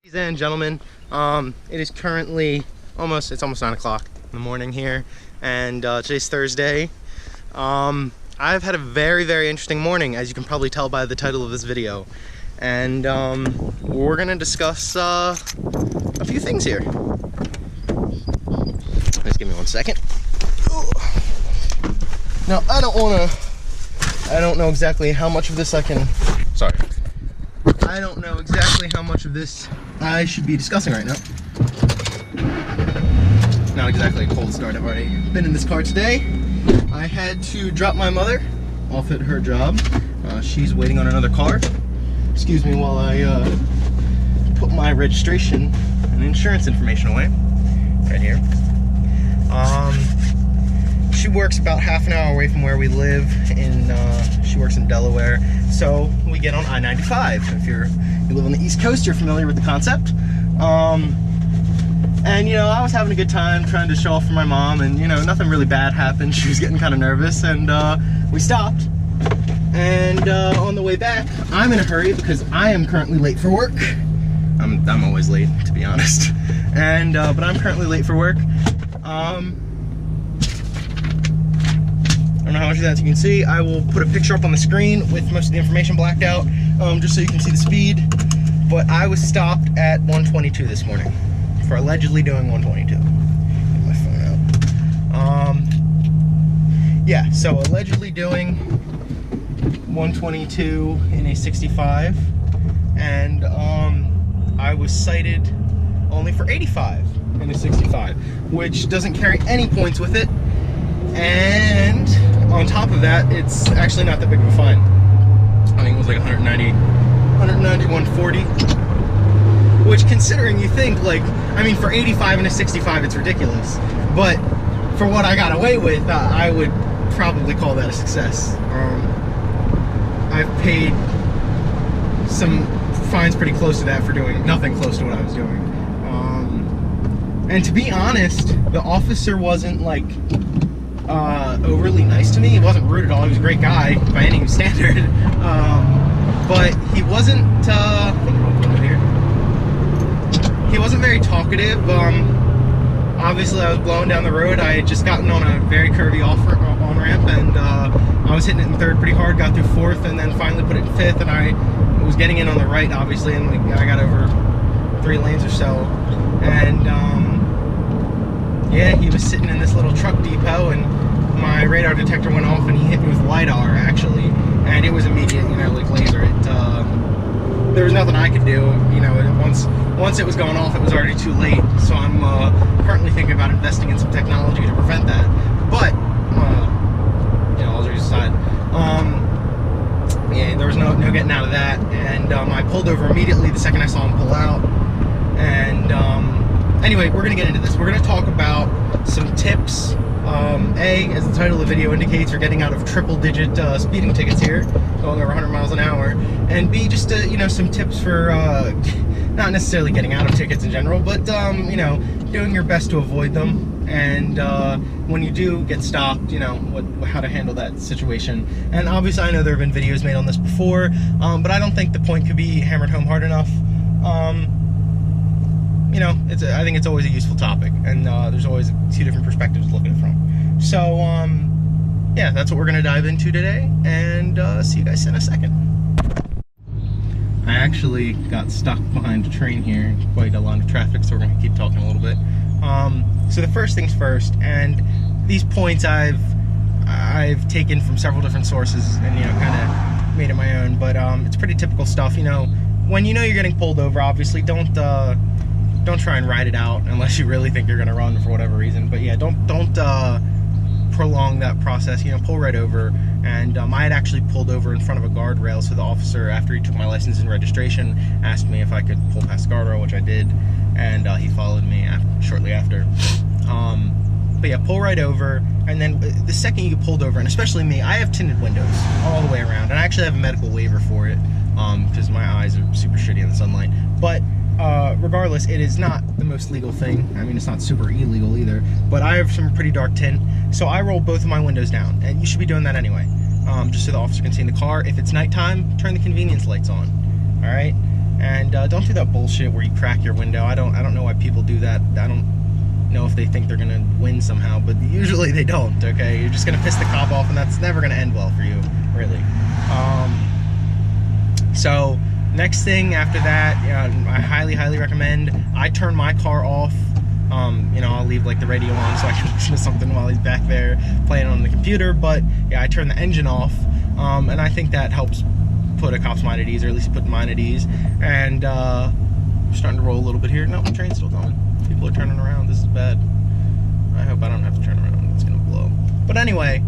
Ladies and gentlemen, it is currently almost 9 o'clock in the morning here, and today's Thursday. I've had a very interesting morning, as you can probably tell by the title of this video, and we're gonna discuss a few things here. Just give me 1 second. Now I don't know exactly how much of this I don't know exactly how much of this I should be discussing right now. Not exactly a cold start. I've already been in this car today. I had to drop my mother off at her job. She's waiting on another car. Excuse me while I put my registration and insurance information away. Right here. She works about half an hour away from where we live. She works in Delaware, so we get on I-95. If you live on the East Coast, you're familiar with the concept. And I was having a good time trying to show off for my mom, and nothing really bad happened. She was getting kind of nervous, and we stopped. And on the way back, I'm in a hurry because I am currently late for work. I'm always late, to be honest. And but I'm currently late for work. I don't know how much of that you can see. I will put a picture up on the screen with most of the information blacked out, just so you can see the speed. But I was stopped at 122 this morning for allegedly doing 122. Get my phone out. Yeah, so allegedly doing 122 in a 65, and I was cited only for 85 in a 65, which doesn't carry any points with it. And on top of that, it's actually not that big of a fine. I think it was like 190, 140. Which, considering you think, for 85 and a 65, it's ridiculous. But for what I got away with, I would probably call that a success. I've paid some fines pretty close to that for doing nothing close to what I was doing. And to be honest, the officer wasn't overly nice to me. He wasn't rude at all. He was a great guy by any standard. But he wasn't he wasn't very talkative. Obviously I was blowing down the road. I had just gotten on a very curvy on-ramp, and I was hitting it in third pretty hard, got through fourth, and then finally put it in fifth, and I was getting in on the right, obviously, and I got over 3 lanes or so. And yeah, he was sitting in this little truck depot, and my radar detector went off, and he hit me with LiDAR, actually, and it was immediate, like laser. There was nothing I could do, once it was going off, it was already too late. So I'm currently thinking about investing in some technology to prevent that. But all jokes aside, yeah, there was no getting out of that, and I pulled over immediately the second I saw him pull out. And anyway, we're gonna get into this. We're gonna talk about some tips. A, as the title of the video indicates, you're getting out of triple-digit speeding tickets here, going over 100 miles an hour. And B, just some tips for not necessarily getting out of tickets in general, but doing your best to avoid them. And when you do get stopped, how to handle that situation. And obviously, I know there have been videos made on this before, but I don't think the point could be hammered home hard enough. I think it's always a useful topic, and there's always 2 different perspectives to look at it from. So, yeah, that's what we're going to dive into today, and see you guys in a second. I actually got stuck behind a train here, quite a lot of traffic, so we're going to keep talking a little bit. So the first things first, and these points I've taken from several different sources and, kind of made it my own, but it's pretty typical stuff. When you're getting pulled over, obviously, don't try and ride it out unless you really think you're going to run for whatever reason. But yeah, don't prolong that process. Pull right over. And I had actually pulled over in front of a guardrail, so the officer, after he took my license and registration, asked me if I could pull past the guardrail, which I did, and he followed me shortly after. But yeah, pull right over, and then the second you get pulled over, and especially me, I have tinted windows all the way around, and I actually have a medical waiver for it, because my eyes are super shitty in the sunlight. But regardless, it is not the most legal thing. I mean, it's not super illegal either, but I have some pretty dark tint, so I roll both of my windows down, and you should be doing that anyway, just so the officer can see in the car. If it's nighttime, turn the convenience lights on, all right? And don't do that bullshit where you crack your window. I don't know why people do that. I don't know if they think they're gonna win somehow, but usually they don't. Okay, you're just gonna piss the cop off, and that's never gonna end well for you, really. So next thing after that, I highly recommend. I turn my car off. I'll leave like the radio on so I can listen to something while he's back there playing on the computer. But yeah, I turn the engine off, and I think that helps put a cop's mind at ease, or at least put mine at ease. And I'm starting to roll a little bit here. No, the train's still coming. People are turning around. This is bad. I hope I don't have to turn around. It's gonna blow. But anyway,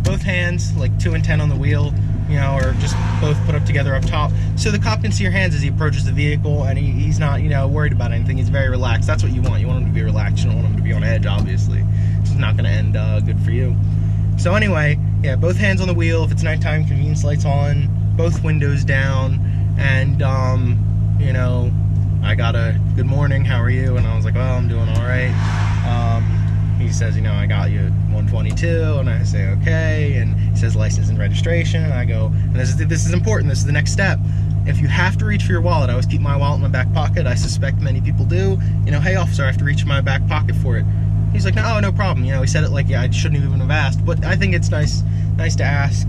both hands, like 2 and 10 on the wheel, or just both put up together up top, so the cop can see your hands as he approaches the vehicle, and he's not, worried about anything. He's very relaxed. That's what you want. You want him to be relaxed. You don't want him to be on edge, obviously. It's not going to end good for you. So anyway, yeah, both hands on the wheel. If it's nighttime, convenience lights on, both windows down, and I got a good morning, how are you? And I was like, well, I'm doing all right. He says, I got you 122, and I say, okay, and he says license and registration, and I go, and this is important, this is the next step. If you have to reach for your wallet, I always keep my wallet in my back pocket. I suspect many people do. Hey, officer, I have to reach in my back pocket for it. He's like, no problem. He said it like, yeah, I shouldn't even have asked, but I think it's nice to ask.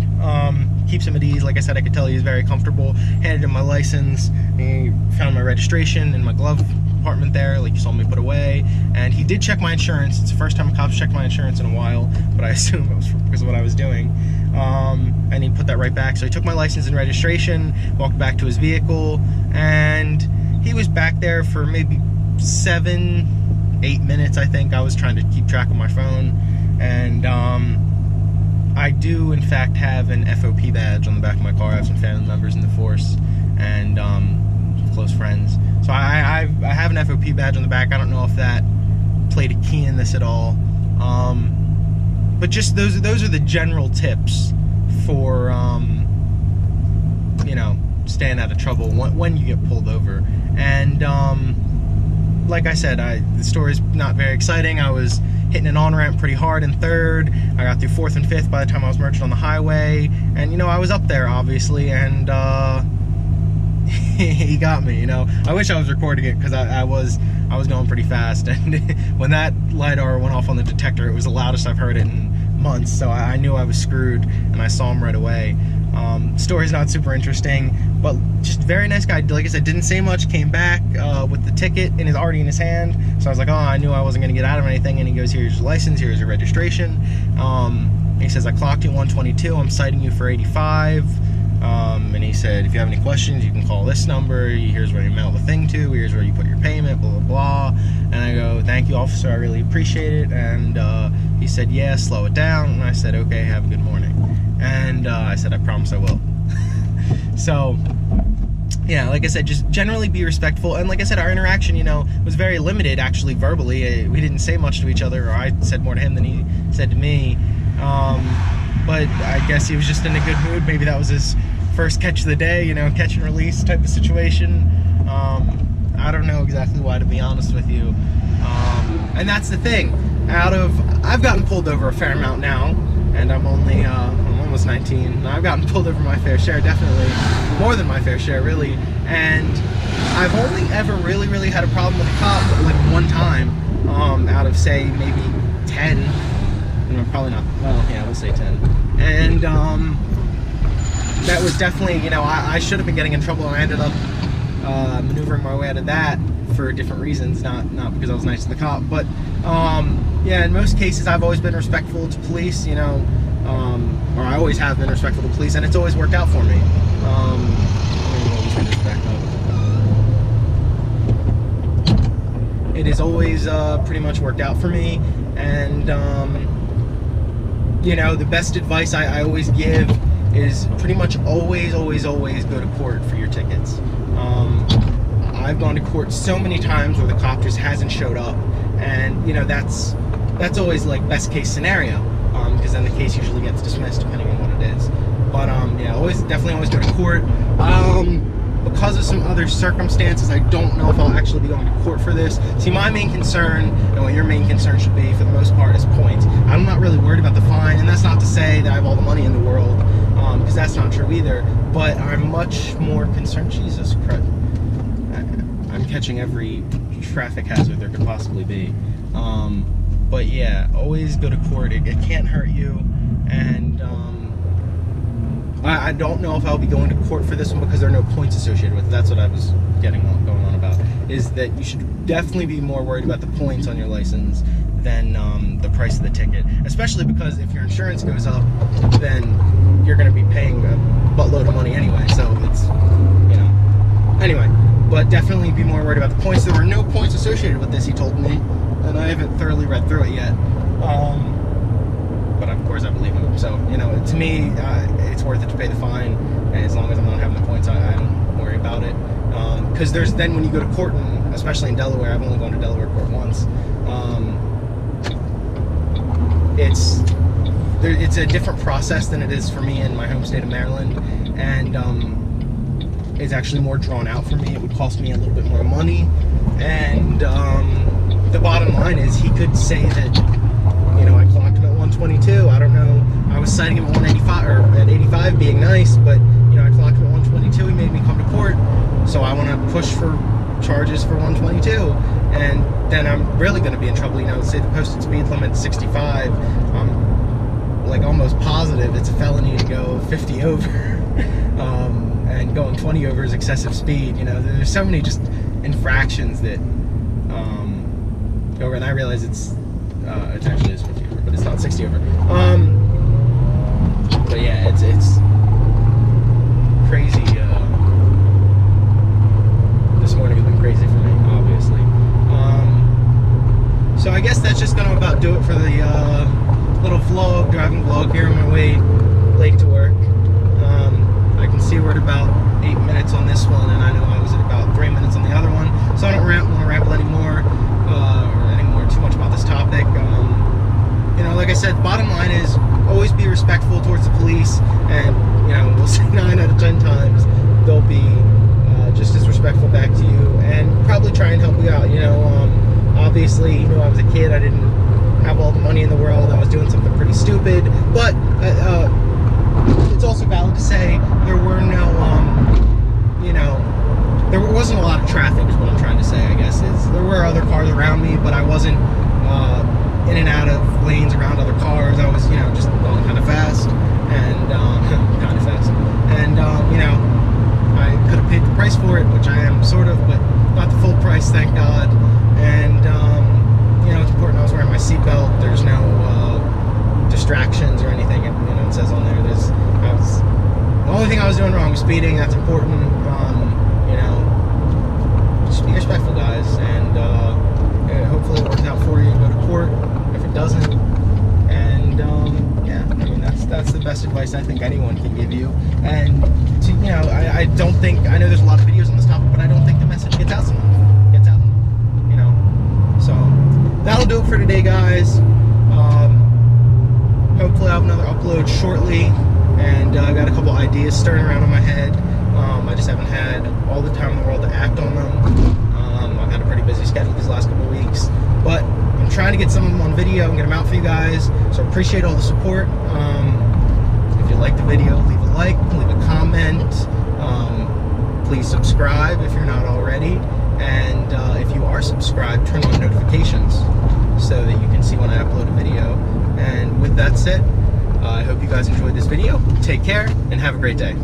Keeps him at ease. Like I said, I could tell he was very comfortable. Handed him my license. He found my registration in my glove compartment there, like you saw me put away, and he did check my insurance. It's the first time a cop's checked my insurance in a while, but I assume it was because of what I was doing. And he put that right back. So he took my license and registration, walked back to his vehicle, and he was back there for maybe 7-8 minutes, I think. I was trying to keep track of my phone, and I do in fact have an FOP badge on the back of my car. I have some family members in the force, and close friends. So I have an FOP badge on the back. I don't know if that played a key in this at all. But just those are the general tips for staying out of trouble when you get pulled over. And like I said, the story's not very exciting. I was hitting an on-ramp pretty hard in third. I got through fourth and fifth by the time I was merged on the highway. And I was up there, obviously, and he got me. I wish I was recording it, because I was going pretty fast, and when that LiDAR went off on the detector, it was the loudest I've heard it in months, so I knew I was screwed, and I saw him right away. Story's not super interesting, but just very nice guy. Like I said, didn't say much, came back with the ticket already in his hand, so I was like, oh, I knew I wasn't going to get out of anything, and he goes, here's your license, here's your registration. He says, I clocked you 122, I'm citing you for 85. And he said, if you have any questions, you can call this number. Here's where you mail the thing to. Here's where you put your payment, blah, blah, blah. And I go, thank you, officer. I really appreciate it. And he said, yeah, slow it down. And I said, okay, have a good morning. And I said, I promise I will. So, yeah, like I said, just generally be respectful. And like I said, our interaction, was very limited, actually, verbally. We didn't say much to each other, or I said more to him than he said to me. But I guess he was just in a good mood. Maybe that was his first catch of the day, catch and release type of situation. I don't know exactly why, to be honest with you. And that's the thing. I've gotten pulled over a fair amount now, and I'm almost 19. I've gotten pulled over my fair share, definitely. More than my fair share, really. And I've only ever really had a problem with a cop, like one time, out of, say, maybe 10. Probably not. Well, yeah, we'll say 10. And that was definitely, I should have been getting in trouble, and I ended up maneuvering my way out of that for different reasons, not because I was nice to the cop. But yeah, in most cases, I've always been respectful to police, or I always have been respectful to police, and it's always worked out for me. It has always pretty much worked out for me, and the best advice I always give is pretty much always go to court for your tickets. I've gone to court so many times where the cop just hasn't showed up, and that's always like best case scenario, because then the case usually gets dismissed depending on what it is. But yeah, definitely always go to court. Because of some other circumstances, I don't know if I'll actually be going to court for this. See, my main concern, and what your main concern should be for the most part, is points. I'm not really worried about the fine, and that's not to say that I have all the money in the world, because that's not true either. But I'm much more concerned, Jesus Christ. catching every traffic hazard there could possibly be. But yeah, always go to court. It can't hurt you. And I don't know if I'll be going to court for this one because there are no points associated with it. That's what I was going on about, is that you should definitely be more worried about the points on your license than the price of the ticket, especially because if your insurance goes up, then you're going to be paying a buttload of money anyway, so it's, you know, anyway, but definitely be more worried about the points. There were no points associated with this, he told me, and I haven't thoroughly read through it yet, but of course I believe him. So, you know, to me, it's worth it to pay the fine, and as long as I'm not having the points, I don't worry about it, because there's then when you go to court, and especially in Delaware, I've only gone to Delaware court once, it's a different process than it is for me in my home state of Maryland, and it's actually more drawn out for me. It would cost me a little bit more money, and the bottom line is he could say that, you know, I clocked him at 122. I don't know. I was citing him at 185 or at 85, being nice, but you know, I clocked him at 122. He made me come to court, so I want to push for charges for 122, and then I'm really going to be in trouble. You know, say the posted speed limit 65. I'm like almost positive it's a felony to go 50 over, and going 20 over is excessive speed. You know, there's so many just infractions that over, and I realize it actually is 50 over, but it's not 60 over. But yeah, it's crazy. This morning has been crazy for me, obviously. So I guess that's just gonna about do it for the little vlog, driving vlog here on my way late to work. I can see we're at about 8 minutes on this one, and I know I was at about 3 minutes on the other one, so I don't want to ramble anymore or too much about this topic. You know, like I said, the bottom line is always be respectful towards the police, and you know, we'll say 9 out of 10 times they'll be just as respectful back to you, and probably try and help you out. You know, obviously, you know, I was a kid, I didn't have all the money in the world, I was doing something pretty stupid, but it's also valid to say there were no, you know, there wasn't a lot of traffic is what I'm trying to say, I guess, is there were other cars around me, but I wasn't in and out of lanes around other cars. I was, you know, just going kind of fast, and kind of fast, and you know, I could have paid the price for it, which I am sort of, but not the full price, thank God. And you know, it's important I was wearing my seatbelt. There's no distractions or anything. You know, it says on there. The only thing I was doing wrong was speeding. That's important. You know, just be respectful, guys, and yeah, hopefully it works out for you. Go to court if it doesn't, and yeah, I mean that's the best advice I think anyone can give you. And to, you know, I don't think, I know there's a lot of videos on this topic, but I don't think the message gets out enough. You know, so that'll do it for today, guys. Hopefully I'll have another upload shortly, and I got a couple ideas stirring around in my head. I just haven't had all the time in the world to act on them. I've had a pretty busy schedule these last couple of weeks, but I'm trying to get some of them on video and get them out for you guys, so I appreciate all the support. If you like the video, leave a like, leave a comment, please subscribe if you're not already, and if you are subscribed, turn on notifications so that you can see when I upload a video. And with that said, I hope you guys enjoyed this video. Take care and have a great day.